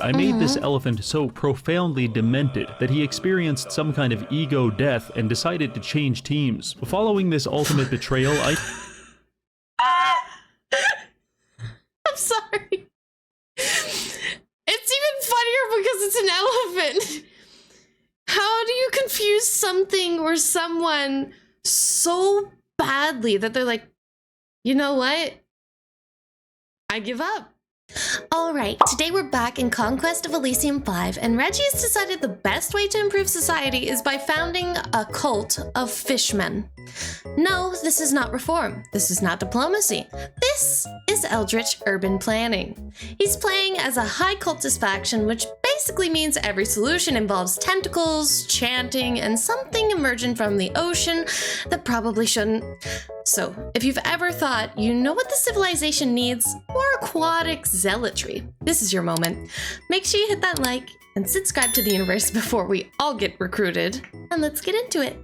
I made this elephant so profoundly demented that he experienced some kind of ego death and decided to change teams. Following this ultimate betrayal, I'm sorry. It's even funnier because it's an elephant. How do you confuse something or someone so badly that they're like, you know what? I give up. Alright, today we're back in Conquest of Elysium 5, and Reggie has decided the best way to improve society is by founding a cult of fishmen. No, this is not reform. This is not diplomacy. This is eldritch urban planning. He's playing as a high cultist faction, which basically means every solution involves tentacles, chanting, and something emerging from the ocean that probably shouldn't. So, if you've ever thought you know what the civilization needs, more aquatic zealotry, this is your moment. Make sure you hit that like and subscribe to the universe before we all get recruited. And let's get into it.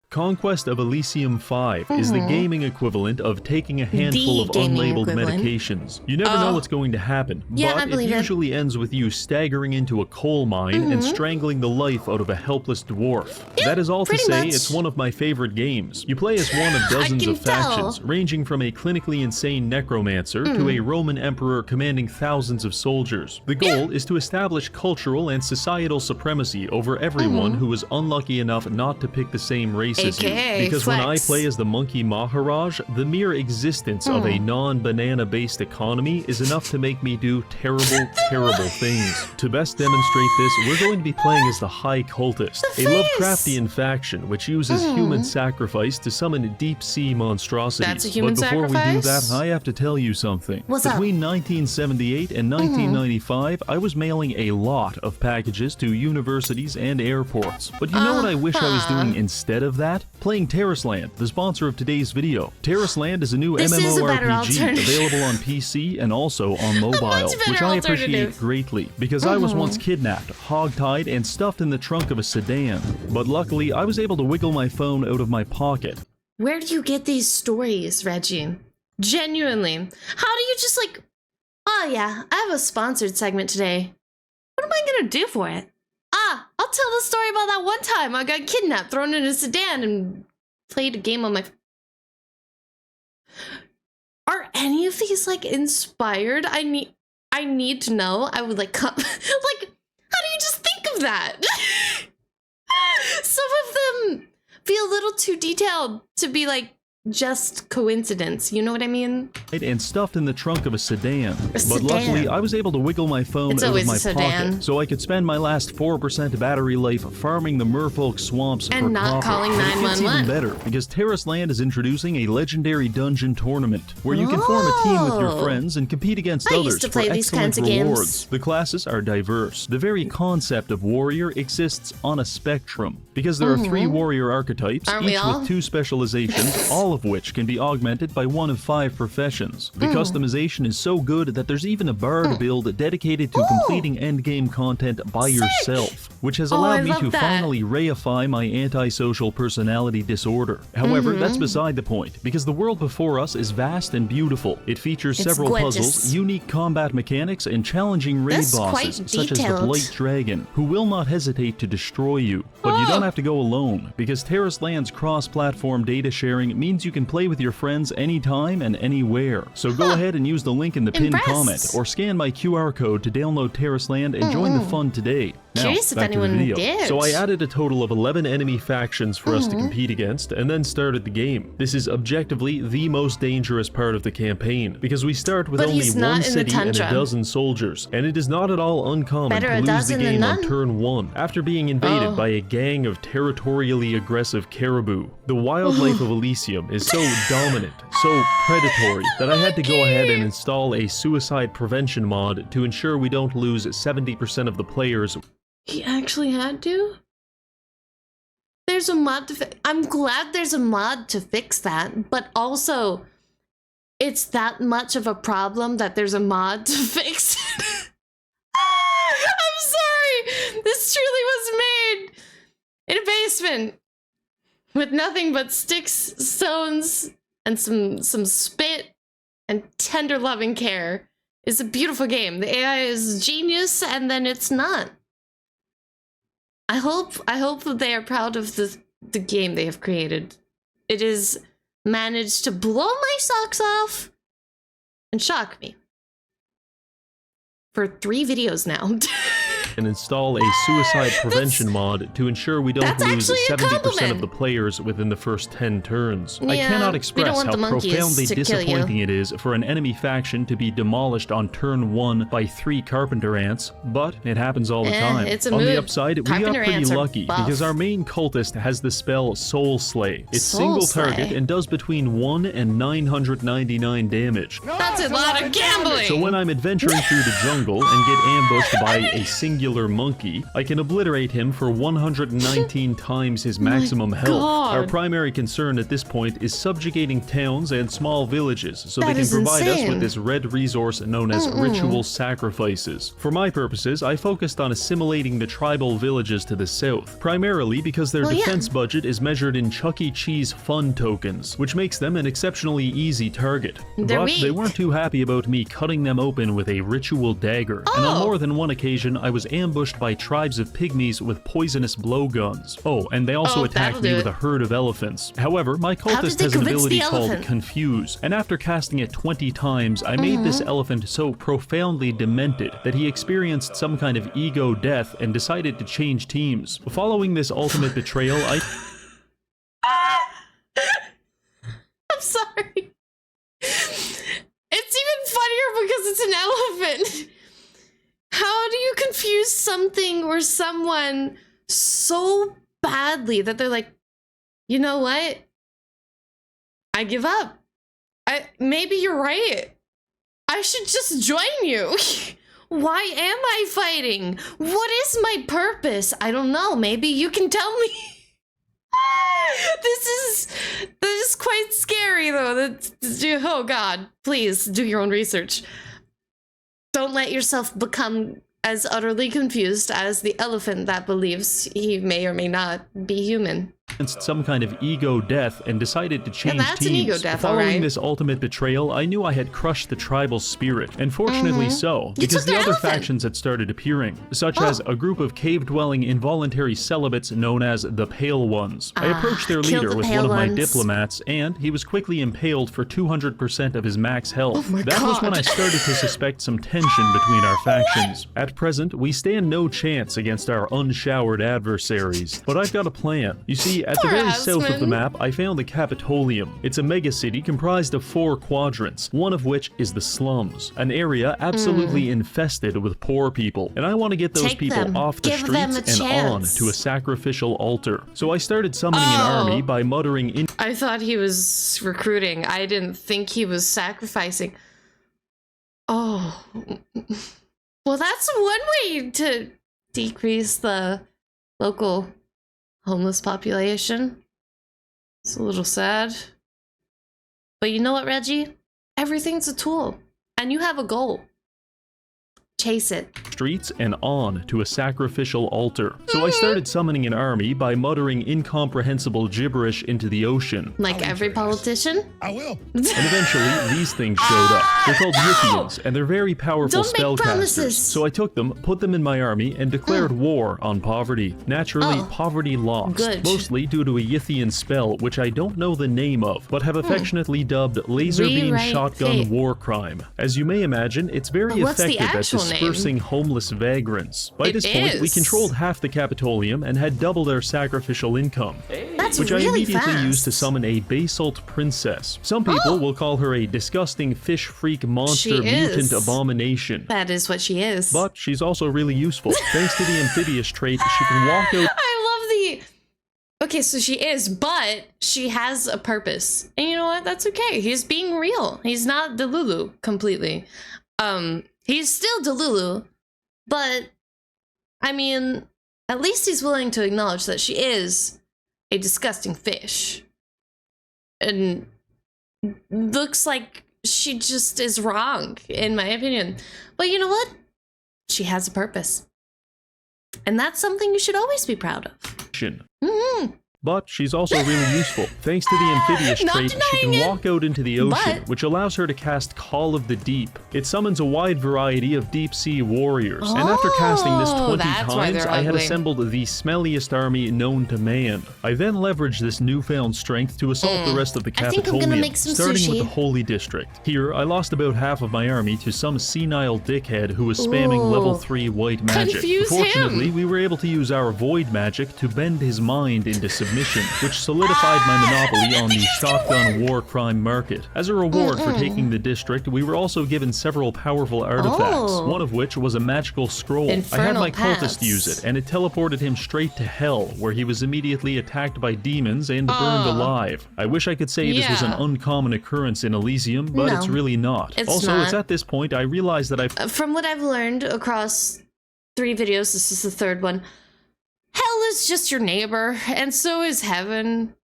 Conquest of Elysium 5 is the gaming equivalent of taking a handful of unlabeled medications. You never know what's going to happen, but it usually ends with you staggering into a coal mine and strangling the life out of a helpless dwarf. That is all to say, it's one of my favorite games. You play as one of dozens of factions, ranging from a clinically insane necromancer to a Roman emperor commanding thousands of soldiers. The goal is to establish cultural and societal supremacy over everyone who is unlucky enough not to pick the same race. Because when I play as the Monkey Maharaj, the mere existence of a non-banana-based economy is enough to make me do terrible, terrible things. To best demonstrate this, we're going to be playing as the High Cultist, a Lovecraftian faction which uses human sacrifice to summon deep-sea monstrosities. That's a human but before sacrifice? we do that, I have to tell you something. What's Between 1978 and 1995, I was mailing a lot of packages to universities and airports. But you know what I wish I was doing instead of that? Playing Terrasland, the sponsor of today's video. Terrasland is a new MMORPG available on PC and also on mobile, which I appreciate greatly because I was once kidnapped, hogtied, and stuffed in the trunk of a sedan. But luckily, I was able to wiggle my phone out of my pocket. Where do you get these stories, Reggie? Genuinely. How do you just like, oh yeah, I have a sponsored segment today. What am I gonna do for it? I'll tell the story about that one time I got kidnapped, thrown in a sedan, and played a game on my... Are any of these, like, inspired? I need to know. I would, like, come... like, how do you just think of that? Some of them feel a little too detailed to be, like, just coincidence, you know what I mean? And stuffed in the trunk of a sedan. But luckily, I was able to wiggle my phone out of my pocket, so I could spend my last 4% battery life farming the merfolk swamps and for not copper. Calling 911. It's even better, because Terrasland is introducing a legendary dungeon tournament, where you can form a team with your friends and compete against others used to play for these excellent kinds of rewards. games. The classes are diverse. The very concept of warrior exists on a spectrum, because there are 3 warrior archetypes, each with 2 specializations, all of which can be augmented by one of 5 professions. The customization is so good that there's even a bard build dedicated to completing endgame content by yourself, which has allowed me to finally reify my antisocial personality disorder. However, that's beside the point, because the world before us is vast and beautiful. It features several puzzles, unique combat mechanics, and challenging raid bosses, such as the Blight Dragon, who will not hesitate to destroy you. But you don't have to go alone, because Terrasland's cross-platform data sharing means you can play with your friends anytime and anywhere. So go ahead and use the link in the pinned comment, or scan my QR code to download Terrasland and join the fun today. Now, Curious if back to the anyone video. did. So I added a total of 11 enemy factions for us to compete against, and then started the game. This is objectively the most dangerous part of the campaign, because we start with only one city and a dozen soldiers, and it is not at all uncommon to lose the game on turn 1, after being invaded by a gang of territorially aggressive caribou. The wildlife of Elysium is so dominant, so predatory, that I had to go ahead and install a suicide prevention mod to ensure we don't lose 70% of the players. He actually had to? There's a mod to I'm glad there's a mod to fix that, but also it's that much of a problem that there's a mod to fix it. I'm sorry! This truly was made in a basement with nothing but sticks, stones, and some spit and tender loving care. It's a beautiful game. The AI is genius, and then it's not. I hope that they are proud of the game they have created. It has managed to blow my socks off and shock me. For 3 videos now. And install a suicide prevention mod to ensure we don't lose 70% of the players within the first 10 turns. Yeah, I cannot express how profoundly to disappointing it is for an enemy faction to be demolished on turn 1 by 3 carpenter ants, but it happens all the time. It's a on mood. the upside, we got pretty lucky because our main cultist has the spell Soul Slay. It's single target and does between 1 and 999 damage. That's a lot of gambling! So when I'm adventuring through the jungle and get ambushed by a singular monkey, I can obliterate him for 119 times his maximum health. Our primary concern at this point is subjugating towns and small villages so they can provide us with this red resource known as ritual sacrifices. For my purposes, I focused on assimilating the tribal villages to the south, primarily because their defense budget is measured in Chuck E. Cheese fun tokens, which makes them an exceptionally easy target. But they weren't too happy about me cutting them open with a ritual dagger, and on more than one occasion I was ambushed by tribes of pygmies with poisonous blowguns. Oh, and they also attacked me with a herd of elephants. However, my cultist has an ability called Confuse, and after casting it 20 times, I made this elephant so profoundly demented that he experienced some kind of ego death and decided to change teams. Following this ultimate betrayal, I'm sorry. It's even funnier because it's an elephant. How do you confuse something or someone so badly that they're like, you know what? I give up. Maybe you're right. I should just join you. Why am I fighting? What is my purpose? I don't know. Maybe you can tell me. This is quite scary though. Oh God, please do your own research. Don't let yourself become as utterly confused as the elephant that believes he may or may not be human. Some kind of ego death and decided to change teams. An ego death, Following this ultimate betrayal, I knew I had crushed the tribal spirit, and fortunately so, because the other factions had started appearing, such as a group of cave-dwelling involuntary celibates known as the Pale Ones. I approached their leader with one of my diplomats, and he was quickly impaled for 200% of his max health. That was when I started to suspect some tension between our factions. At present, we stand no chance against our unshowered adversaries, but I've got a plan. You see, at the very south of the map, I found the Capitolium. It's a megacity comprised of 4 quadrants, one of which is the slums, an area absolutely infested with poor people. And I want to get those people off the streets and on to a sacrificial altar. So I started summoning an army by muttering in— I thought he was recruiting. I didn't think he was sacrificing. Oh. Well, that's one way to decrease the local homeless population. It's a little sad. But you know what, Reggie? Everything's a tool. And you have a goal. Chase it. Streets and on to a sacrificial altar. So I started summoning an army by muttering incomprehensible gibberish into the ocean. Like every politician? I will. And eventually, these things showed up. They're called Yithians, and they're very powerful spellcasters. So I took them, put them in my army, and declared war on poverty. Naturally, poverty lost. Mostly due to a Yithian spell, which I don't know the name of, but have affectionately dubbed Laser Beam Shotgun War Crime. As you may imagine, it's very effective at dispersing homeless vagrants. By this point, we controlled half the Capitolium and had doubled our sacrificial income, which I immediately used to summon a basalt princess. Some people will call her a disgusting fish freak monster mutant abomination. That is what she is. But she's also really useful. Thanks to the amphibious trait, she can walk out— I love the— Okay, so she is, but she has a purpose. And you know what? That's okay. He's being real. He's not Delulu completely. He's still Delulu, but I mean, at least he's willing to acknowledge that she is a disgusting fish. And looks like she just is wrong, in my opinion. But you know what? She has a purpose. And that's something you should always be proud of. But she's also really useful. Thanks to the amphibious trait, she can walk out into the ocean, which allows her to cast Call of the Deep. It summons a wide variety of deep-sea warriors, and after casting this 20 times, I had assembled the smelliest army known to man. I then leveraged this newfound strength to assault the rest of the Capitolium, starting with the Holy District. Here, I lost about half of my army to some senile dickhead who was spamming level 3 white magic. Fortunately, we were able to use our void magic to bend his mind into submission, which solidified my monopoly on the shotgun war crime market. As a reward for taking the district, we were also given several powerful artifacts, one of which was a magical scroll. I had my cultist use it, and it teleported him straight to hell, where he was immediately attacked by demons and burned alive. I wish I could say this was an uncommon occurrence in Elysium, but it's really not. It's at this point I realized that from what I've learned across 3 videos, this is the 3rd one, hell is just your neighbor, and so is heaven.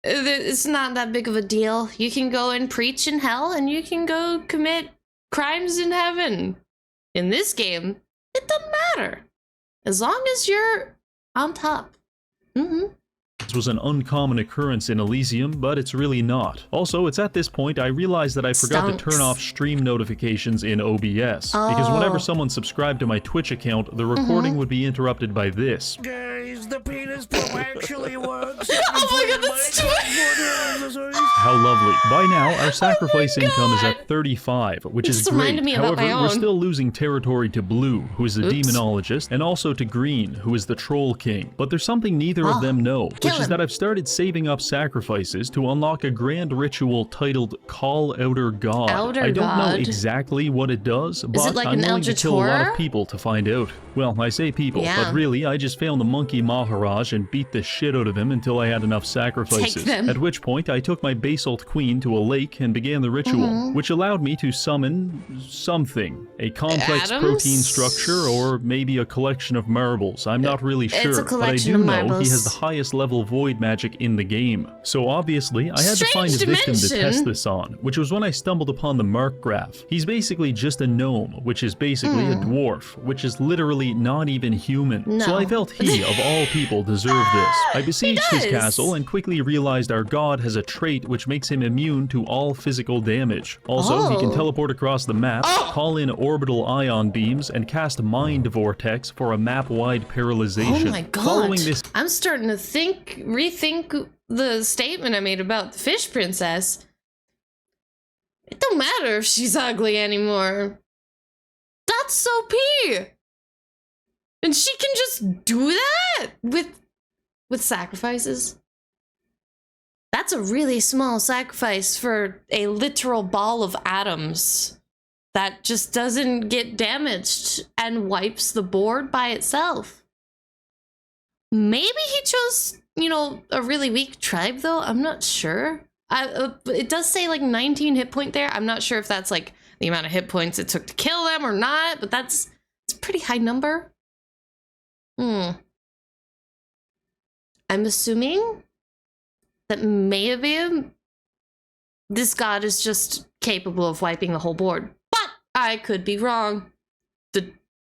It's not that big of a deal. You can go and preach in hell, and you can go commit crimes in heaven. In this game, it doesn't matter. As long as you're on top. This was an uncommon occurrence in Elysium, but it's really not. Also, it's at this point I realized that I forgot to turn off stream notifications in OBS, because whenever someone subscribed to my Twitch account, the recording would be interrupted by this. Guys, the penis pump actually works. Oh my god, that's too How lovely. By now, our sacrifice income is at 35, which is great. However, we're still losing territory to Blue, who is the demonologist, and also to Green, who is the troll king. But there's something neither of them know, which is that I've started saving up sacrifices to unlock a grand ritual titled Call Outer God. I don't know exactly what it does, but I'm willing to kill a lot of people to find out. Well, I say people, but really I just found the monkey Maharaj and beat the shit out of him until I had enough sacrifices. At which point I took my basalt queen to a lake and began the ritual, which allowed me to summon something. A complex protein structure, or maybe a collection of marbles. I'm not really sure, but I do know he has the highest level void magic in the game. So obviously, I had to find a victim to test this on, which was when I stumbled upon the Mark graph. He's basically just a gnome, which is basically a dwarf, which is literally not even human. So I felt he, of all people, deserved this. I besieged his castle and quickly realized our god has a trait which makes him immune to all physical damage. Also, he can teleport across the map, call in orbital ion beams, and cast Mind Vortex for a map-wide paralyzation. Oh my god. I'm starting to rethink the statement I made about the fish princess. It don't matter if she's ugly anymore. That's so P. And she can just do that with sacrifices. That's a really small sacrifice for a literal ball of atoms that just doesn't get damaged and wipes the board by itself. Maybe he chose, you know, a really weak tribe though. I'm not sure. It does say like 19 hit point there. I'm not sure if that's like the amount of hit points it took to kill them or not, but it's a pretty high number. I'm assuming that maybe this god is just capable of wiping the whole board, but I could be wrong.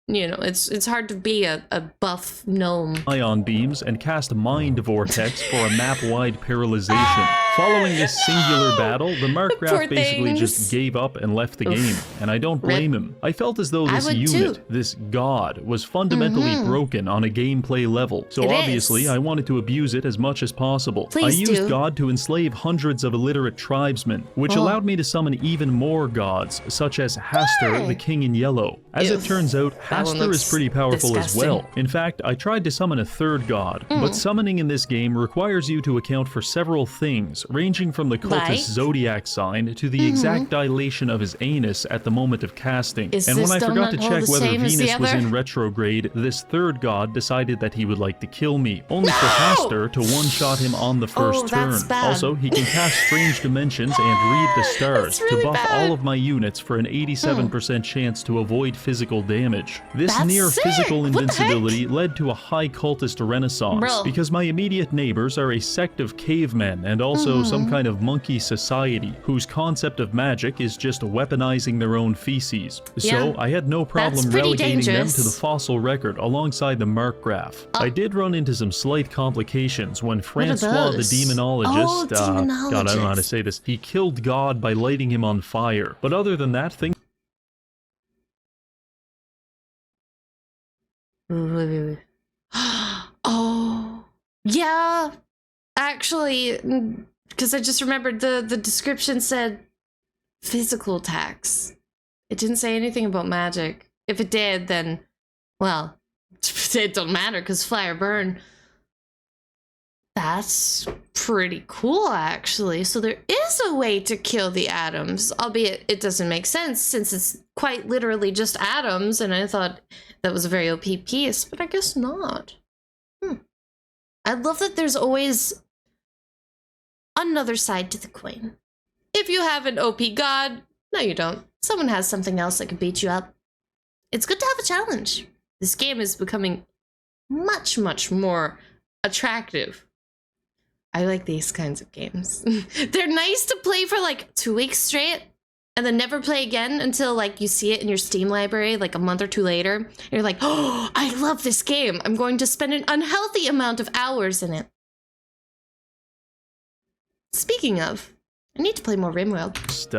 You know, it's hard to be a buff gnome. Ion beams and cast Mind Vortex for a map-wide paralyzation. Following this singular battle, the Markgraf basically just gave up and left the game, and I don't blame him. I felt as though this unit, this god, was fundamentally broken on a gameplay level, so obviously I wanted to abuse it as much as possible. I used God to enslave hundreds of illiterate tribesmen, which allowed me to summon even more gods, such as Hastur, the King in Yellow. As it turns out, Hastur is pretty powerful as well. In fact, I tried to summon a third god, but summoning in this game requires you to account for several things, ranging from the cultist zodiac sign to the exact dilation of his anus at the moment of casting. And when I forgot to check whether Venus was in retrograde, this third god decided that he would like to kill me, only for Hastur to one-shot him on the first turn. Also, he can cast strange dimensions and read the stars to buff all of my units for an 87% chance to avoid physical damage. This near physical invincibility led to a high cultist renaissance, because my immediate neighbors are a sect of cavemen and also also some kind of monkey society whose concept of magic is just weaponizing their own feces. So I had no problem relegating them to the fossil record alongside the Markgraf. I did run into some slight complications when Francois the demonologist, God, I don't know how to say this, he killed God by lighting him on fire. But other than that, things... Oh, yeah, actually, because I just remembered the description said physical attacks. It didn't say anything about magic. If it did, then, well, it don't matter because fly or burn. That's pretty cool, actually. So there is a way to kill the atoms, albeit it doesn't make sense since it's quite literally just atoms, and I thought that was a very OP piece, but I guess not. I love that there's always another side to the coin. If you have an OP god, no you don't. Someone has something else that can beat you up. It's good to have a challenge. This game is becoming much, much more attractive. I like these kinds of games. They're nice to play for like 2 weeks straight and then never play again until like you see it in your Steam library like a month or two later. And you're like, oh, I love this game. I'm going to spend an unhealthy amount of hours in it. Speaking of, I need to play more RimWorld.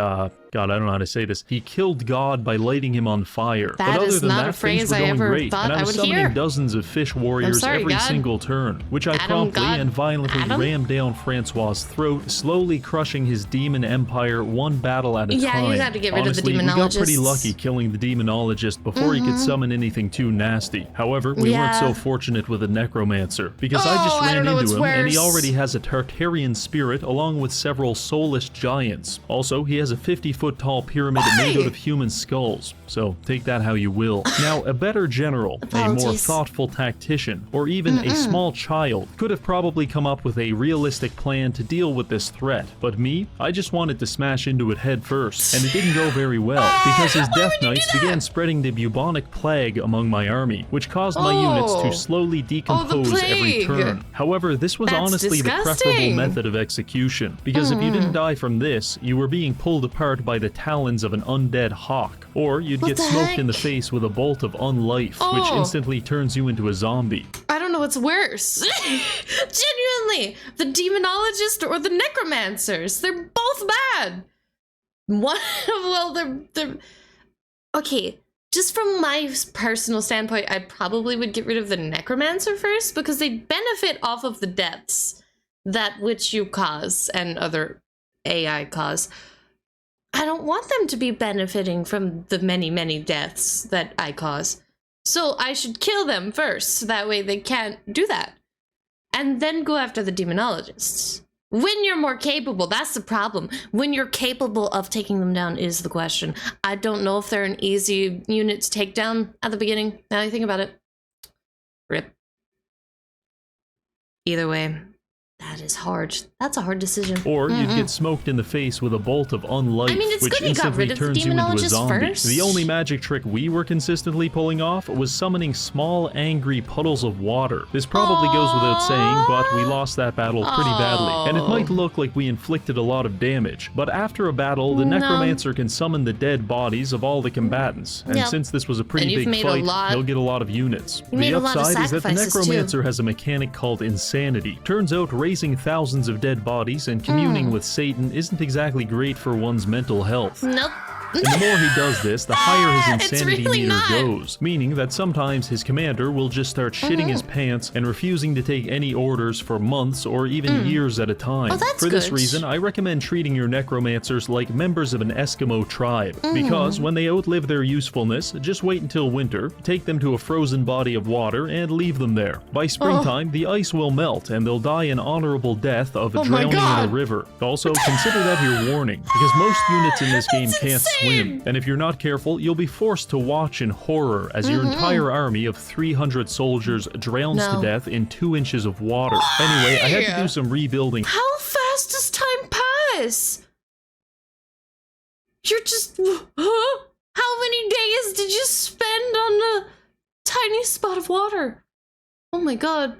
God, I don't know how to say this. He killed God by lighting him on fire. That is not a phrase I ever thought I would hear. And I was summoning dozens of fish warriors every single turn, which I promptly and violently rammed down Francois' throat, slowly crushing his demon empire one battle at a time. Yeah, you got to get rid of the demonologist. We got pretty lucky killing the demonologist before he could summon anything too nasty. However, we weren't so fortunate with the necromancer, because I just ran into him and he already has a Tartarian spirit along with several soulless giants. Also, he has a 50-foot tall pyramid made out of human skulls, so take that how you will. Now, a better general, a more thoughtful tactician, or even a small child could have probably come up with a realistic plan to deal with this threat, but me, I just wanted to smash into it head first, and it didn't go very well, because his Death Knights began spreading the bubonic plague among my army, which caused my units to slowly decompose every turn. However, this was honestly the preferable method of execution, because if you didn't die from this, you were being pulled apart by the talons of an undead hawk, or you'd get smoked in the face with a bolt of unlife, which instantly turns you into a zombie. I don't know what's worse. Genuinely, the demonologist or the necromancers, they're both bad. They're okay. Just from my personal standpoint, I probably would get rid of the necromancer first because they benefit off of the deaths that which you cause and other AI cause. I don't want them to be benefiting from the many, many deaths that I cause. So I should kill them first, so that way they can't do that. And then go after the demonologists. When you're more capable, that's the problem. When you're capable of taking them down is the question. I don't know if they're an easy unit to take down at the beginning, now that I think about it. Rip. Either way. That is hard. That's a hard decision. Or you'd get smoked in the face with a bolt of unlife, which instantly turns you into a zombie. First. The only magic trick we were consistently pulling off was summoning small, angry puddles of water. This probably goes without saying, but we lost that battle pretty badly. And it might look like we inflicted a lot of damage, but after a battle, the necromancer can summon the dead bodies of all the combatants. And since this was a pretty big fight, he'll get a lot of units. The upside is that the necromancer has a mechanic called insanity. Turns out raising thousands of dead bodies and communing with Satan isn't exactly great for one's mental health. Nope. And the more he does this, the higher his insanity meter goes, meaning that sometimes his commander will just start shitting his pants and refusing to take any orders for months or even years at a time. For this reason, I recommend treating your necromancers like members of an Eskimo tribe, because when they outlive their usefulness, just wait until winter, take them to a frozen body of water, and leave them there. By springtime, the ice will melt, and they'll die an honorable death of drowning in a river. Also, consider that your warning, because most units in this game can't swim, and if you're not careful, you'll be forced to watch in horror as your entire army of 300 soldiers drowns to death in 2 inches of water. Anyway, I had to do some rebuilding. How fast does time pass? You're just... How many days did you spend on a tiny spot of water? Oh my god.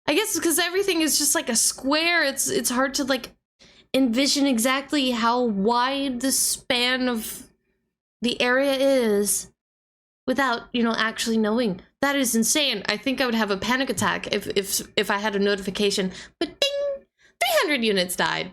I guess because everything is just like a square, it's hard to like envision exactly how wide the span of the area is without, you know, actually knowing. That is insane. I think I would have a panic attack if I had a notification. But ding! 300 units died.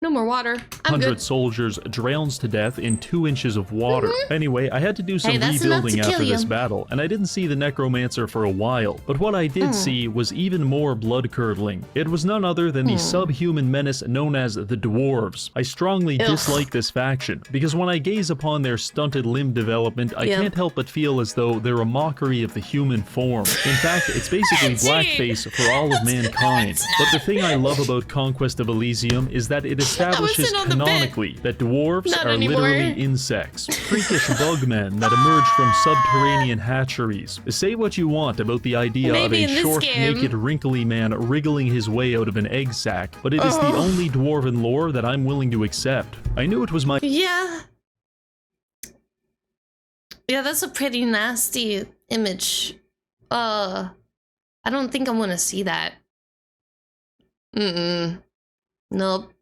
No more water. I'm 100 good. soldiers drowns to death in 2 inches of water. Anyway, I had to do some that's enough rebuilding to kill after this you. battle, and I didn't see the necromancer for a while. But what I did see was even more blood-curdling. It was none other than the subhuman menace known as the dwarves. I strongly dislike this faction, because when I gaze upon their stunted limb development, I can't help but feel as though they're a mockery of the human form. In fact, it's basically blackface for all of mankind. But the thing I love about Conquest of Elysium is that it establishes canonically that dwarves are literally insects, freakish bugmen that emerge from subterranean hatcheries. Say what you want about the idea of a short, naked, wrinkly man wriggling his way out of an egg sack, but it is the only dwarven lore that I'm willing to accept. I knew it was my— Yeah, that's a pretty nasty image. I don't think I want to see that. Nope.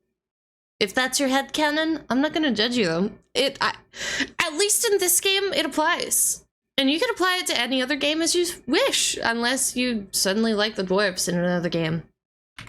If that's your headcanon, I'm not gonna judge you though. At least in this game, it applies. And you can apply it to any other game as you wish, unless you suddenly like the dwarves in another game.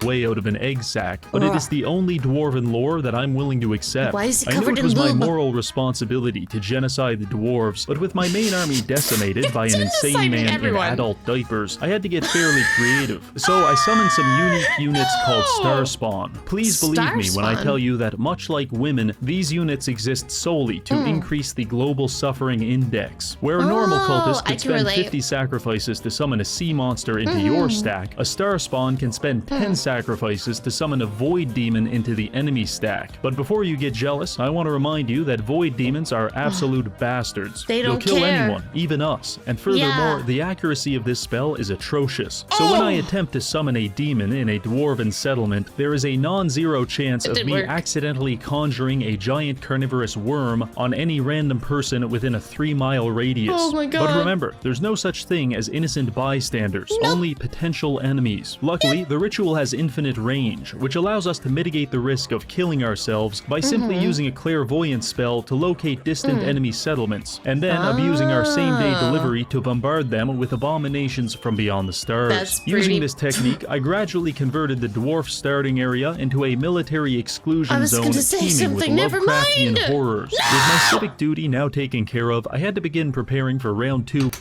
way out of an egg sack, but it is the only dwarven lore that I'm willing to accept. Why is he I knew covered it was in my lube? moral responsibility to genocide the dwarves, but with my main army decimated by an insane Genociding man everyone. in adult diapers, I had to get fairly creative. So I summoned some unique units called Star Spawn. Please believe me when I tell you that much like women, these units exist solely to increase the global suffering index. Where a normal cultist could spend 50 sacrifices to summon a sea monster into your stack, a Star Spawn can spend 10 sacrifices to summon a Void Demon into the enemy stack. But before you get jealous, I want to remind you that Void Demons are absolute bastards. They don't They'll kill care. anyone, even us. And furthermore, the accuracy of this spell is atrocious. So when I attempt to summon a demon in a dwarven settlement, there is a non-zero chance of me accidentally conjuring a giant carnivorous worm on any random person within a 3-mile radius. Oh my god. But remember, there's no such thing as innocent bystanders, only potential enemies. Luckily, the ritual has infinite range, which allows us to mitigate the risk of killing ourselves by simply using a clairvoyance spell to locate distant enemy settlements, and then abusing our same-day delivery to bombard them with abominations from beyond the stars. Using this technique, I gradually converted the dwarf starting area into a military exclusion zone teeming with Lovecraftian horrors. With my civic duty now taken care of, I had to begin preparing for round 2.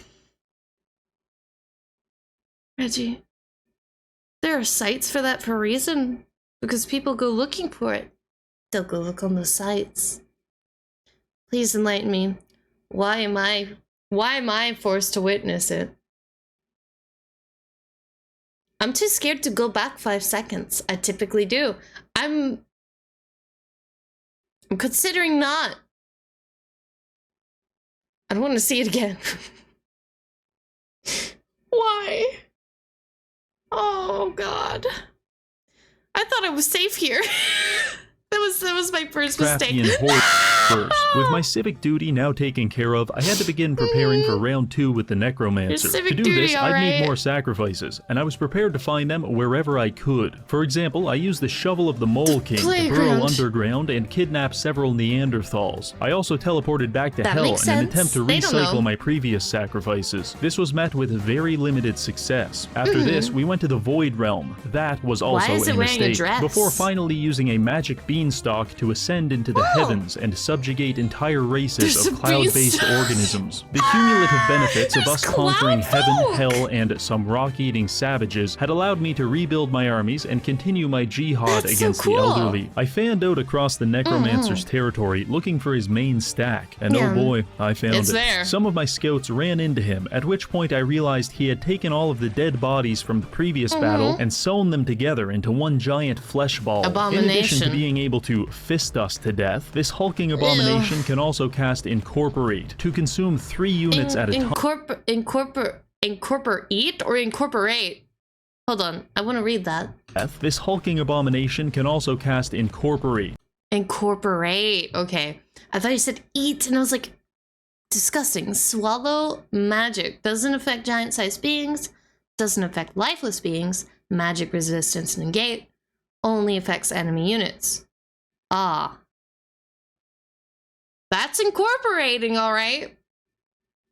Reggie, there are sites for that for a reason. Because people go looking for it. They'll go look on the sites. Please enlighten me. Why am I forced to witness it? I'm too scared to go back 5 seconds. I typically do. I'm considering not. I don't want to see it again. Why? Oh god. I thought I was safe here. That was my first mistake. With my civic duty now taken care of, I had to begin preparing for round 2 with the necromancer. To do this, I'd need more sacrifices, and I was prepared to find them wherever I could. For example, I used the shovel of the Mole King to burrow underground and kidnap several Neanderthals. I also teleported back to Hell in an attempt to recycle my previous sacrifices. This was met with very limited success. After this, we went to the Void Realm. That was also a mistake. Before finally using a magic beanstalk to ascend into the heavens and subjugate entire races of cloud-based organisms. The cumulative benefits of us conquering heaven, hell, and some rock-eating savages had allowed me to rebuild my armies and continue my jihad against the elderly. I fanned out across the necromancer's territory looking for his main stack, and oh boy, I found it. Some of my scouts ran into him, at which point I realized he had taken all of the dead bodies from the previous battle and sewn them together into one giant flesh ball. In addition to being able to fist us to death, this hulking abomination can also cast Incorporate to consume 3 units at a time. Incorporate or incorporate? Hold on, I want to read that. This hulking abomination can also cast Incorporate. Incorporate, okay. I thought you said eat, and I was like, disgusting. Swallow magic. Doesn't affect giant-sized beings. Doesn't affect lifeless beings. Magic resistance negate. only affects enemy units. Ah. That's incorporating, all right.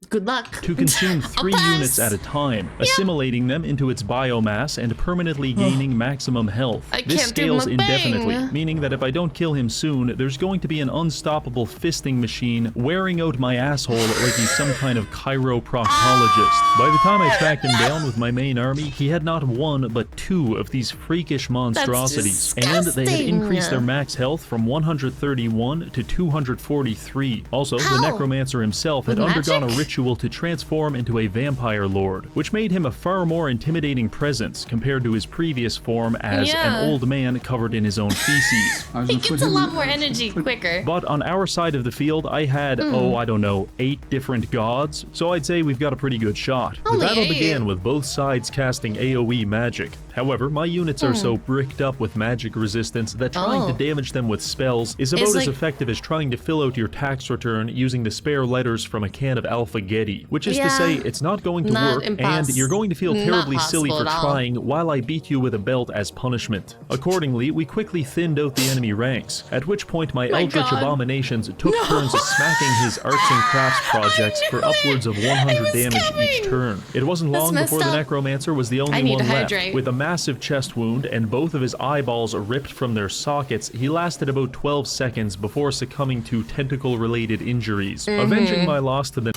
Good luck. To consume 3 units at a time, assimilating them into its biomass and permanently gaining maximum health. This scales indefinitely, meaning that if I don't kill him soon, there's going to be an unstoppable fisting machine wearing out my asshole like he's some kind of chiroproctologist. By the time I tracked him down with my main army, he had not 1 but 2 of these freakish monstrosities, and they had increased their max health from 131 to 243. Also, the necromancer himself had undergone a ritual to transform into a vampire lord, which made him a far more intimidating presence compared to his previous form as an old man covered in his own feces. He gets a lot more energy quicker. But on our side of the field, I had, I don't know, 8 different gods, so I'd say we've got a pretty good shot. The battle began with both sides casting AoE magic. However, my units are so bricked up with magic resistance that trying to damage them with spells is about as effective as trying to fill out your tax return using the spare letters from a can of Alpha-Getty, which is to say it's not going to work and you're going to feel terribly silly for trying while I beat you with a belt as punishment. Accordingly, we quickly thinned out the enemy ranks, at which point my eldritch abominations took turns smacking his arts and crafts projects for upwards of 100 damage each turn. It wasn't long before the necromancer was the only one left. With a massive chest wound and both of his eyeballs ripped from their sockets, he lasted about 12 seconds before succumbing to tentacle-related injuries. Avenging my loss to the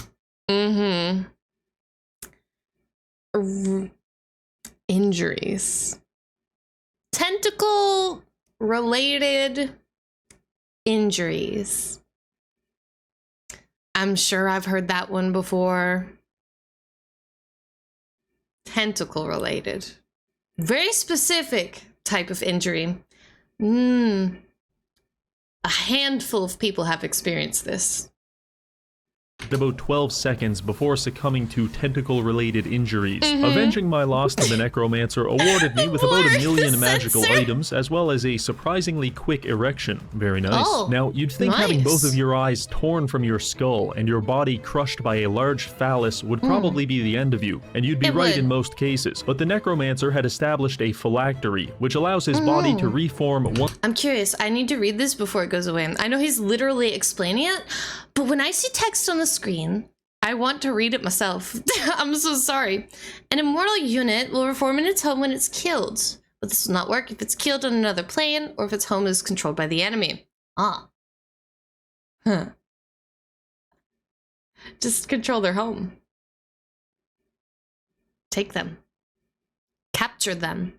injuries. Tentacle-related injuries. I'm sure I've heard that one before. Tentacle-related. Very specific type of injury. A handful of people have experienced this. About 12 seconds before succumbing to tentacle-related injuries. Avenging my loss to the necromancer awarded me with about 1 million magical items, as well as a surprisingly quick erection. Very nice. Now, you'd think having both of your eyes torn from your skull and your body crushed by a large phallus would probably be the end of you, and you'd be right in most cases. But the necromancer had established a phylactery, which allows his body to reform one— I'm curious, I need to read this before it goes away. I know he's literally explaining it, but when I see text on the screen, I want to read it myself. I'm so sorry. An immortal unit will reform in its home when it's killed, but this will not work if it's killed on another plane or if its home is controlled by the enemy. Just control their home. Take them. Capture them.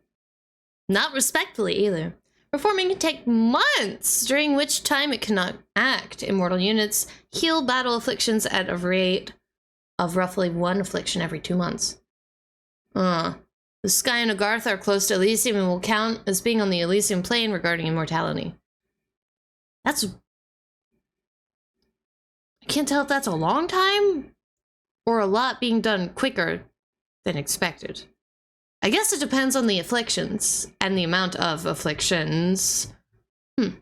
Not respectfully either. Reforming can take months, during which time it cannot act. Immortal units heal battle afflictions at a rate of roughly 1 affliction every 2 months. The Sky and Agartha are close to Elysium and will count as being on the Elysium plane regarding immortality. That's... I can't tell if that's a long time or a lot being done quicker than expected. I guess it depends on the afflictions and the amount of afflictions. That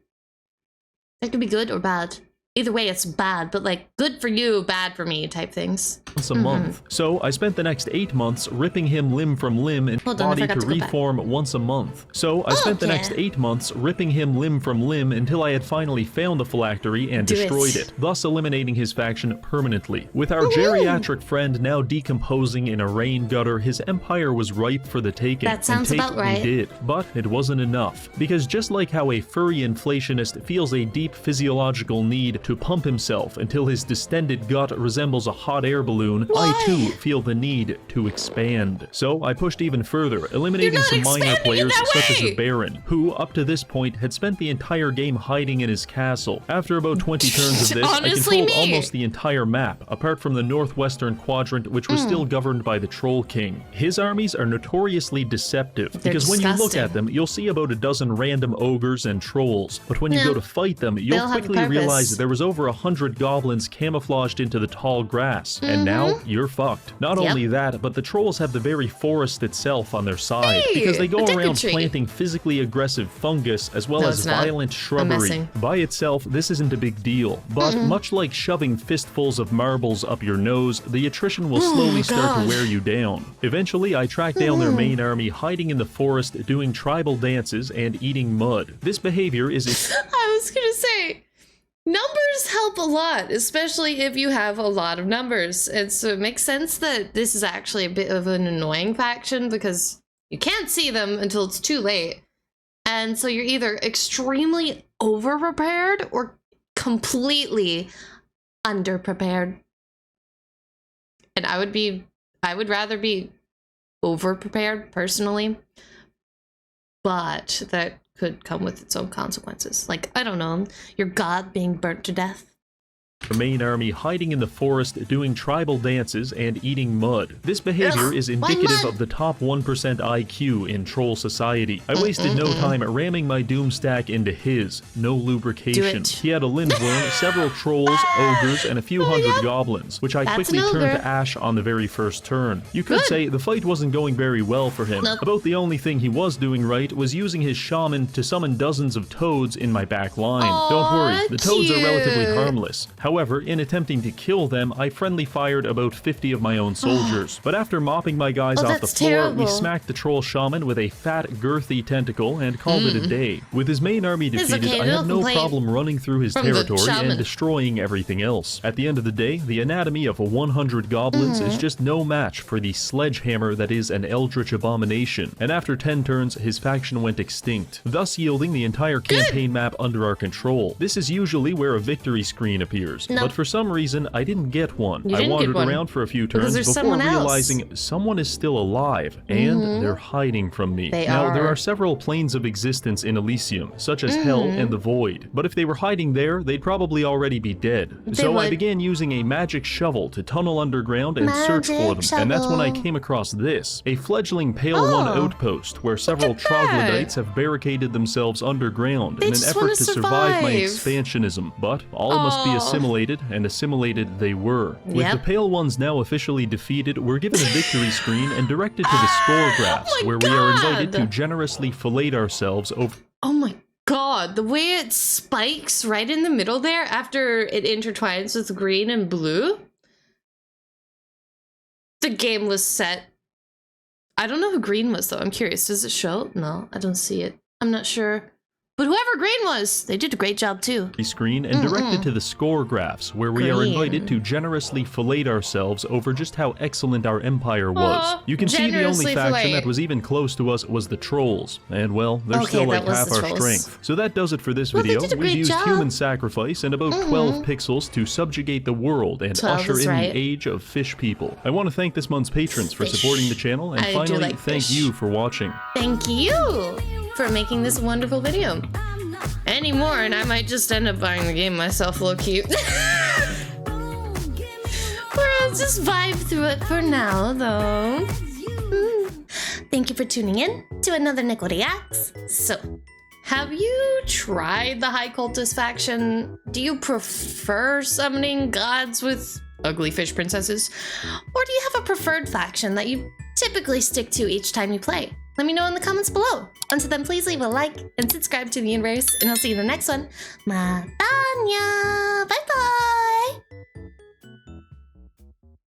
could be good or bad. Either way, it's bad, but like good for you, bad for me type things. Once a month. So I spent the next 8 months ripping him limb from limb and body to reform once a month. So I spent the next 8 months ripping him limb from limb until I had finally found the phylactery and destroyed it, thus eliminating his faction permanently. With our geriatric friend now decomposing in a rain gutter, his empire was ripe for the taking. That sounds about right. He did, but it wasn't enough. Because just like how a furry inflationist feels a deep physiological need to pump himself until his distended gut resembles a hot air balloon, I too feel the need to expand. So I pushed even further, eliminating some minor players such as the Baron, who up to this point had spent the entire game hiding in his castle. After about 20 turns of this, I controlled almost the entire map, apart from the northwestern quadrant, which was still governed by the Troll King. His armies are notoriously deceptive, because when you look at them, you'll see about a dozen random ogres and trolls, but when you go to fight them, you'll quickly realize they're was over 100 goblins camouflaged into the tall grass, and now you're fucked. Not only that, but the trolls have the very forest itself on their side, because they go around planting physically aggressive fungus as well as violent shrubbery. By itself, this isn't a big deal, but much like shoving fistfuls of marbles up your nose, the attrition will slowly start to wear you down. Eventually, I tracked down their main army hiding in the forest doing tribal dances and eating mud. This behavior is... I was gonna say, numbers help a lot, especially if you have a lot of numbers. And so it makes sense that this is actually a bit of an annoying faction because you can't see them until it's too late. And so you're either extremely over-prepared or completely under-prepared. And I would rather be over-prepared personally, but that could come with its own consequences. Like, I don't know, your god being burnt to death. The main army hiding in the forest doing tribal dances and eating mud. This behavior is indicative of the top 1% IQ in troll society. I wasted no time ramming my doom stack into his. No lubrication. He had a lindworm, several trolls, ogres, and a few hundred goblins, which I quickly turned to ash on the very first turn. You could say the fight wasn't going very well for him. About the only thing he was doing right was using his shaman to summon dozens of toads in my back line. Don't worry, the toads are relatively harmless. However, in attempting to kill them, I friendly fired about 50 of my own soldiers. But after mopping my guys off the floor, we smacked the troll shaman with a fat, girthy tentacle and called it a day. With his main army defeated, I had no problem running through his territory and destroying everything else. At the end of the day, the anatomy of 100 goblins is just no match for the sledgehammer that is an eldritch abomination. And after 10 turns, his faction went extinct, thus yielding the entire campaign map under our control. This is usually where a victory screen appears. But for some reason, I didn't get one. I wandered around for a few turns before realizing someone is still alive, and they're hiding from me. Now, there are several planes of existence in Elysium, such as Hell and the Void, but if they were hiding there, they'd probably already be dead. So I began using a magic shovel to tunnel underground and search for them, and that's when I came across this, a fledgling Pale One outpost, where several troglodytes have barricaded themselves underground in an effort to survive my expansionism, but all must be assimilated, and assimilated they were. With the Pale Ones now officially defeated, we're given a victory screen and directed to the score graphs, where we are invited to generously fillet ourselves over... Oh my god, the way it spikes right in the middle there after it intertwines with green and blue? The game was set. I don't know who green was though, I'm curious. Does it show? No, I don't see it. I'm not sure. But whoever green was, they did a great job too. Screen and directed to the score graphs, where we are invited to generously fillet ourselves over just how excellent our empire was. You can see the only faction that was even close to us was the trolls, and well, they're still like half our strength. So that does it for this video. We've used human sacrifice and about 12 pixels to subjugate the world and usher in the age of fish people. I want to thank this month's patrons for supporting the channel, and finally, thank you for watching. Thank you for making this wonderful video. Any more and I might just end up buying the game myself, low-key. Or I'll just vibe through it for now, though. Thank you for tuning in to another Neko Reacts. So, have you tried the High Cultist faction? Do you prefer summoning gods with ugly fish princesses? Or do you have a preferred faction that you typically stick to each time you play? Let me know in the comments below. Until then, please leave a like and subscribe to the universe, and I'll see you in the next one. Matanya!